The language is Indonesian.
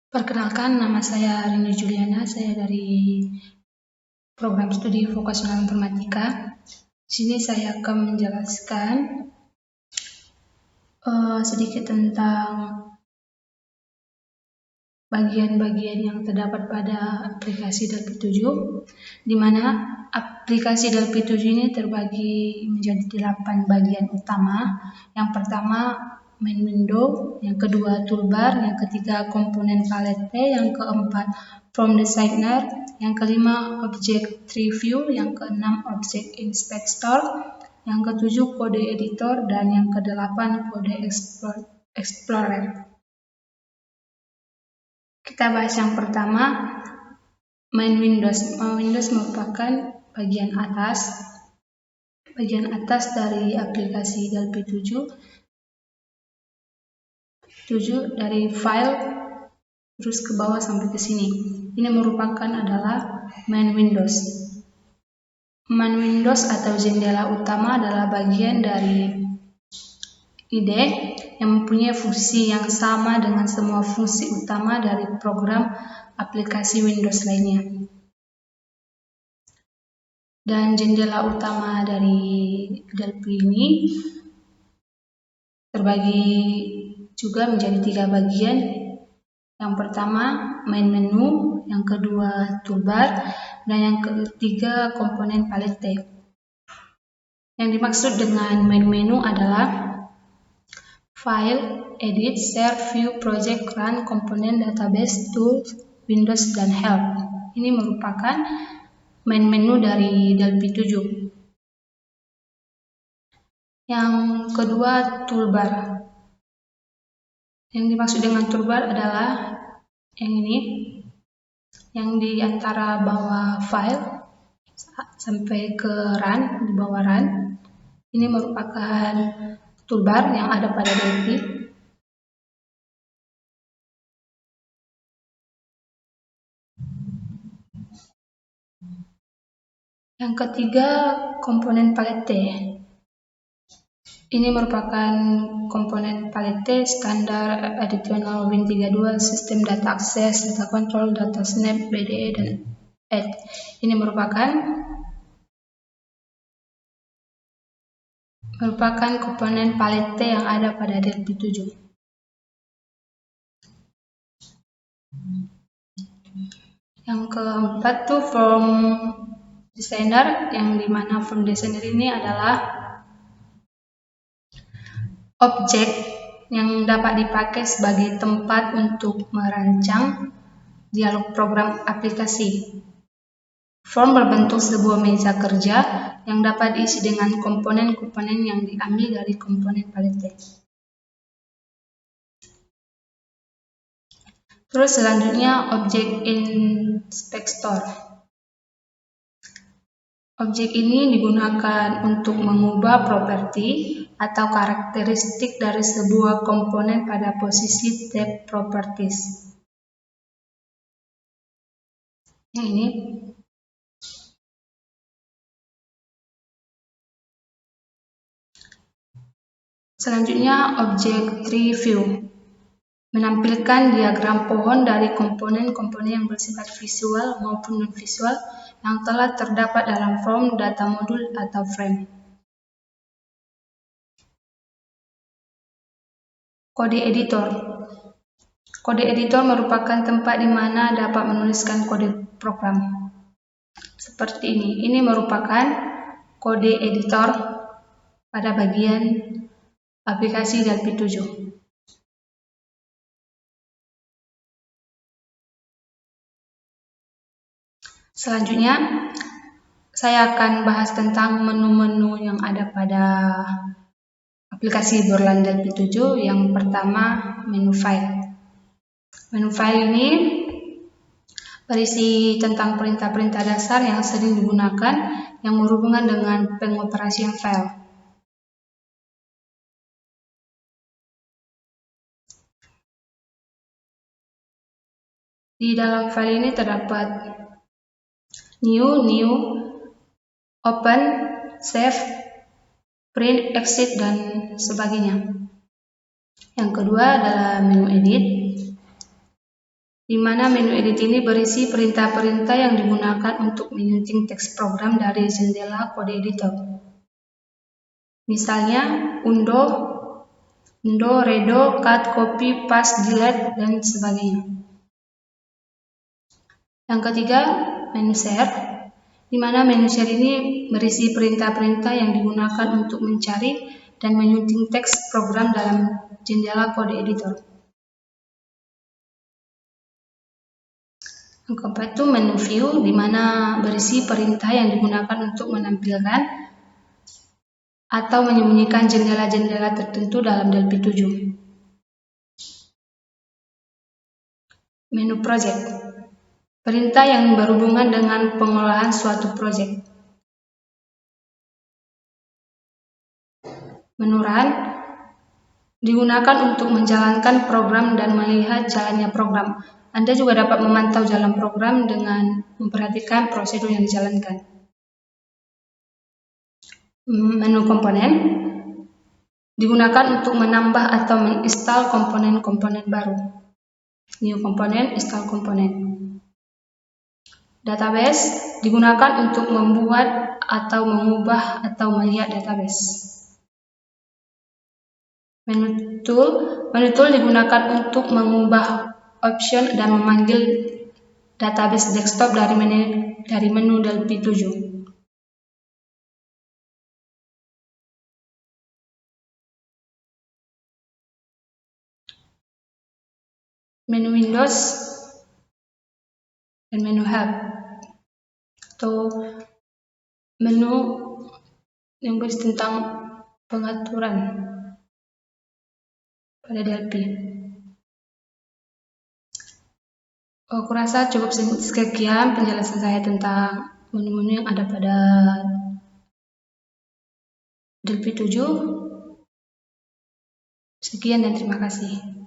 Perkenalkan, nama saya Rini Juliana, saya dari program studi vokasional informatika. Di sini saya akan menjelaskan sedikit tentang bagian-bagian yang terdapat pada aplikasi Delphi 7, di mana aplikasi Delphi 7 ini terbagi menjadi 8 bagian utama. Yang pertama, main window, yang kedua toolbar, yang ketiga komponen palette, yang keempat from designer, yang kelima object tree view, yang keenam object inspector, yang ketujuh kode editor, dan yang kedelapan kode explorer. Kita bahas yang pertama, main windows. Main windows merupakan bagian atas dari aplikasi Delphi 7 dari file terus ke bawah sampai ke sini. Ini merupakan adalah main windows. Main windows atau jendela utama adalah bagian dari IDE yang mempunyai fungsi yang sama dengan semua fungsi utama dari program aplikasi Windows lainnya. Dan jendela utama dari Delphi ini terbagi juga menjadi 3 bagian. Yang pertama main menu, yang kedua toolbar, dan yang ketiga komponen palette. Yang dimaksud dengan main menu adalah file, edit, share, view, project, run, komponen, database, tools, Windows, dan help. Ini merupakan main menu dari Delphi 7. Yang kedua toolbar. Yang dimaksud dengan toolbar adalah yang ini, yang di antara bawah file sampai ke run, di bawah run. Ini merupakan toolbar yang ada pada Delphi. Yang ketiga komponen palette. Ini merupakan komponen palette standar additional Win32, sistem data access, data control, data snap, BDE, dan add. Ini merupakan komponen palette yang ada pada Delphi 7. Yang keempat tuh from designer, yang dimana from designer ini adalah objek yang dapat dipakai sebagai tempat untuk merancang dialog program aplikasi. Form berbentuk sebuah meja kerja yang dapat diisi dengan komponen-komponen yang diambil dari komponen palette. Terus selanjutnya object inspector. Objek ini digunakan untuk mengubah properti atau karakteristik dari sebuah komponen pada posisi tab properties. Yang ini. Selanjutnya objek tree view. Menampilkan diagram pohon dari komponen-komponen yang bersifat visual maupun non-visual yang telah terdapat dalam form, data modul, atau frame. Kode editor. Kode editor merupakan tempat di mana dapat menuliskan kode program. Seperti ini. Ini merupakan kode editor pada bagian aplikasi Delphi 7. Selanjutnya, saya akan bahas tentang menu-menu yang ada pada aplikasi Borland Delphi 7. Yang pertama, menu file. Menu file ini berisi tentang perintah-perintah dasar yang sering digunakan yang berhubungan dengan pengoperasian file. Di dalam file ini terdapat new, open, save, print, exit, dan sebagainya. Yang kedua adalah menu edit. di mana menu edit ini berisi perintah-perintah yang digunakan untuk menyunting teks program dari jendela kode editor. Misalnya undo, redo, cut, copy, paste, delete, dan sebagainya. Yang ketiga, menu share, di mana menu share ini berisi perintah-perintah yang digunakan untuk mencari dan menyunting teks program dalam jendela kode editor. Yang keempat itu menu view, di mana berisi perintah yang digunakan untuk menampilkan atau menyembunyikan jendela-jendela tertentu dalam Delphi 7. Menu project, perintah yang berhubungan dengan pengolahan suatu project. Menu run, digunakan untuk menjalankan program dan melihat jalannya program. Anda juga dapat memantau jalan program dengan memperhatikan prosedur yang dijalankan. Menu komponen, digunakan untuk menambah atau menginstal komponen-komponen baru. New komponen, install komponen. Database, digunakan untuk membuat atau mengubah atau melihat database. Menu tool digunakan untuk mengubah option dan memanggil database desktop dari menu Delphi 7. Menu Windows dan menu Help, atau menu yang berisi tentang pengaturan pada Delphi. Aku rasa cukup sekian penjelasan saya tentang menu-menu yang ada pada Delphi 7. Sekian dan terima kasih.